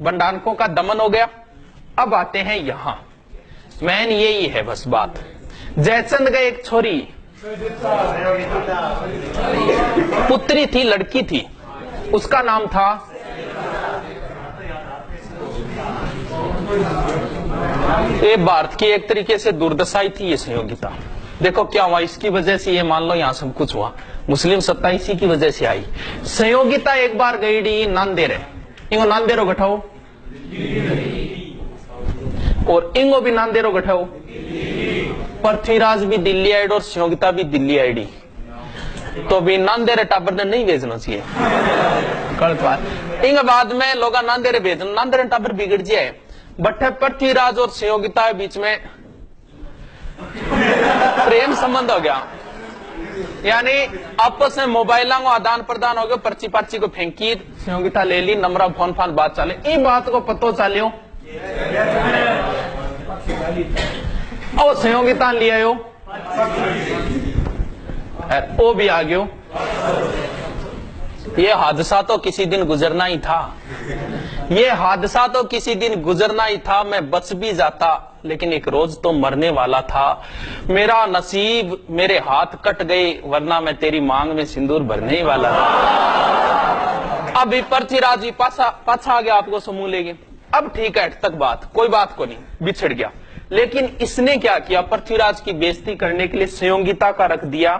बंडानकों का दमन हो गया। अब आते हैं यहां, मैन यही है बस बात। जयचंद का एक छोरी पुत्री थी, लड़की थी, उसका नाम था ये भारत की एक तरीके से दुर्दशाई थी ये संयोगिता। देखो क्या हुआ इसकी वजह से, ये मान लो यहां सब कुछ हुआ, मुस्लिम सत्ता इसी की वजह से आई। संयोगिता एक बार गई नांदेड़, इंगो नांदेरो गठाओ और इंगो भी नांदेरो गठाओ। पृथ्वीराज भी दिल्ली आईडी और संयोगिता भी दिल्ली आईडी, तो भी नांदेरे टाबर ने नहीं भेजना चाहिए, गलत बात। इंग बाद में लोग नांदेरे भेजना, नांदेरे टाबर बिगड़ जाए। बट पृथ्वीराज और संयोगिता के बीच में प्रेम संबंध हो गया, यानी आपस में मोबाइल को आदान प्रदान हो गया, पर्ची पर्ची को फेंकी, संयोगिता ले ली, नंबर फोन फान बात चाले। इस बात को पतो चालियो और संयोगिता ले आयो, वो भी आ गयो। ये हादसा तो किसी दिन गुजरना ही था, ये हादसा तो किसी दिन गुजरना ही था। मैं बच भी जाता लेकिन एक रोज तो मरने वाला था। मेरा नसीब, मेरे हाथ कट गए वरना मैं तेरी मांग में सिंदूर भरने ही वाला था। अभी पृथ्वीराज जी पाछा आ गया, आपको समूह लेंगे। अब ठीक है तक बात, कोई बात को नहीं, बिछड़ गया। लेकिन इसने क्या किया, पृथ्वीराज की बेइज्जती करने के लिए संयोगिता का रख दिया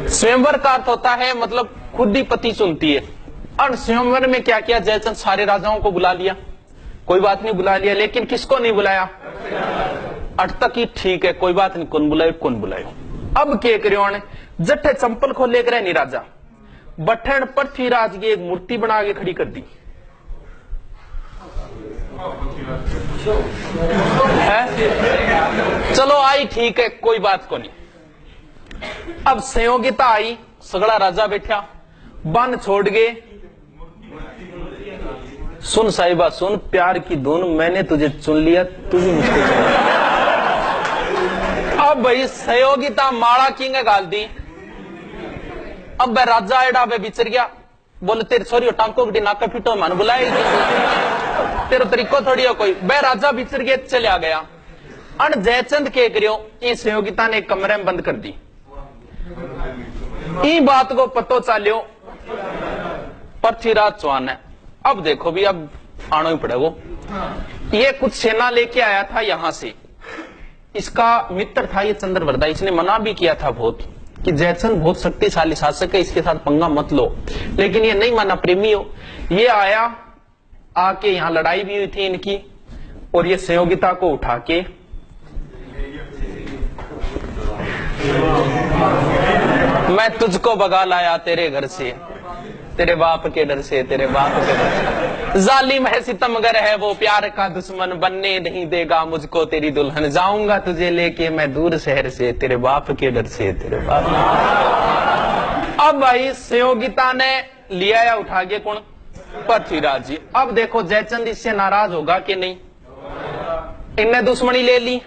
स्वयंवर का अर्थ होता है मतलब खुद ही पति चुनती है। और स्वयंवर में क्या किया, जयचंद सारे राजाओं को बुला लिया, कोई बात नहीं बुला लिया, लेकिन किसको नहीं बुलाया, अट तक ही ठीक है कोई बात नहीं, कौन बुलायो कौन बुलायो। अब क्या करियो ने जट्ठे चंपल खोल लेकर नहीं राजा बठन पृथ्वीराज की एक मूर्ति बना के खड़ी कर दी है? चलो आई ठीक है कोई बात को नहीं। अब संयोगिता आई, सगड़ा राजा बैठा, बन छोड़ गए। सुन साहिबा सुन, प्यार की धुन, मैंने तुझे चुन लिया, तू भी मुझको चुन लिया। अब भाई संयोगिता माड़ा किंग गाल दी। अब राजा एडा बिचर गया, बोले तेरे सॉरी टांको की नाका फिटो मन बुलाए तेरे तरीको थोड़ी हो कोई। वह राजा बिचर गया, चला गया। अन जयचंद के करियो, इस संयोगिता ने कमरे में बंद कर दी। ई बात को पतो चालियो पृथ्वीराज चौहान है। अब देखो भी अब आना ही पड़ेगा। ये कुछ सेना लेके आया था यहां से, इसका मित्र था ये चंद्रवर्धा, इसने मना भी किया था बहुत कि जयचंद बहुत शक्तिशाली शासक है, इसके साथ पंगा मत लो, लेकिन ये नहीं माना, प्रेमी हो। ये आया, आके यहां लड़ाई भी हुई थी इनकी, और ये संयोगिता को उठा के मैं तुझको भगा लाया तेरे घर से, तेरे बाप के डर से, तेरे बाप के डर से। जालिम है सितमगर है वो, प्यार का दुश्मन, बनने नहीं देगा मुझको तेरी दुल्हन। जाऊंगा तुझे लेके मैं दूर शहर से, तेरे बाप के डर से, तेरे बाप। अब भाई संयोगिता ने लिया या उठा के कौन, पृथ्वीराज जी। अब देखो जयचंद इससे नाराज होगा कि नहीं, इनने दुश्मनी ले ली,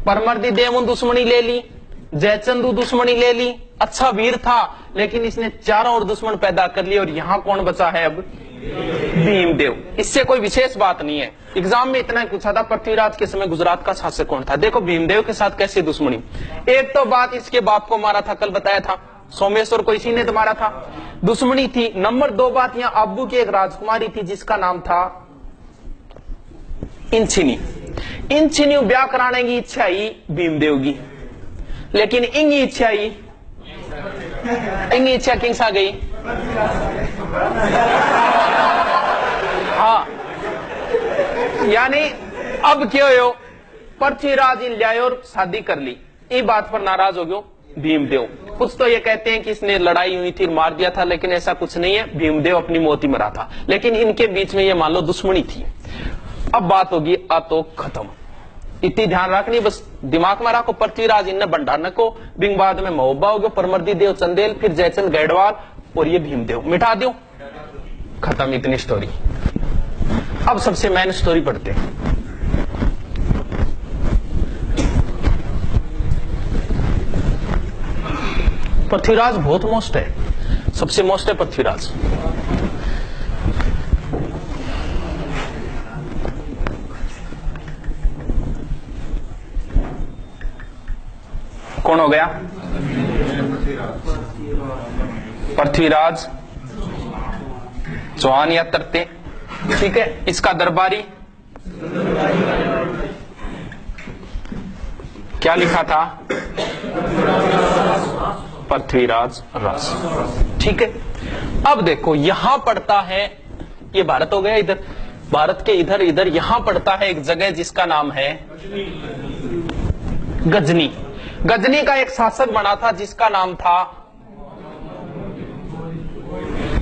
परमर्दी देव दुश्मनी ले ली, जयचंद दुश्मनी ले ली। अच्छा वीर था लेकिन इसने चारों और दुश्मन पैदा कर लिए, और यहां कौन बचा है अब, भीमदेव। इससे कोई विशेष बात नहीं है, एग्जाम में इतना ही पूछा था पृथ्वीराज के समय गुजरात का शासक कौन था। देखो भीमदेव के साथ कैसी दुश्मनी। एक तो बात इसके बाप को मारा था, कल बताया था, सोमेश्वर को इसी ने तो मारा था, दुश्मनी थी। नंबर 2 बात, यहाँ अब्बू की एक राजकुमारी थी जिसका नाम था इंचिनी। इंचिनी ब्याह कराने की इच्छा आई भीमदेव की, लेकिन इंगी इच्छा आई, इंगी इच्छा किंग सा गई। हाँ यानी अब क्यों हो, पृथ्वीराज इन लिया और शादी कर ली। इस बात पर नाराज हो गयो भीमदेव। कुछ तो ये कहते हैं कि इसने लड़ाई हुई थी मार दिया था, लेकिन ऐसा कुछ नहीं है, भीमदेव अपनी मौत ही मरा था, लेकिन इनके बीच में ये मान लो दुश्मनी थी। अब बात होगी तो खत्म, इतनी ध्यान रखनी बस दिमाग में रखो। पृथ्वीराज इनने भंडारन को, बिंग बाद में महोबा हो गयो, परमर्दी देव चंदेल, फिर जयचंद गैडवाल और ये भीमदेव, मिटा दो, खत्म इतनी स्टोरी। अब सबसे मेन स्टोरी पढ़ते हैं। पृथ्वीराज बहुत मोस्ट है, सबसे मोस्ट है पृथ्वीराज। कौन हो गया? पृथ्वीराज चौहान या तरते। ठीक है, इसका दरबारी क्या लिखा था? पृथ्वीराज रास। ठीक है, अब देखो यहां पड़ता है, ये भारत हो गया, इधर भारत के इधर इधर यहां पड़ता है एक जगह जिसका नाम है गजनी। गजनी का एक शासक बना था जिसका नाम था,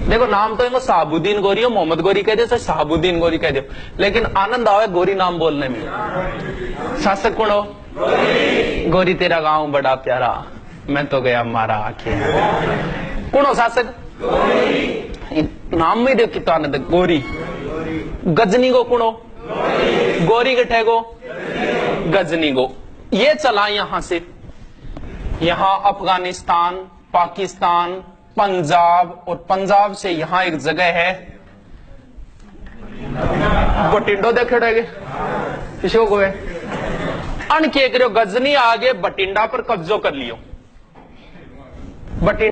देखो नाम तो इनको साहबुद्दीन गोरी हो, मोहम्मद गोरी कह दो, साहबुद्दीन गोरी कह दो, लेकिन आनंद आवे गोरी नाम बोलने में। शासक कौन हो? गोरी तेरा गांव बड़ा प्यारा, मैं तो गया मारा आंखें। कौन हो शासक? नाम में देखो कितना आनंद, गोरी। गजनी को कौन हो? गोरी के ठेगो गजनी को। ये चला यहां से, यहां अफगानिस्तान, पाकिस्तान, पंजाब, और पंजाब से यहां एक जगह है बटिंडो, देखे रहेगे किसी को है अन के करो, गजनी आगे बटिंडा पर कब्जो कर लियो। बटिंडा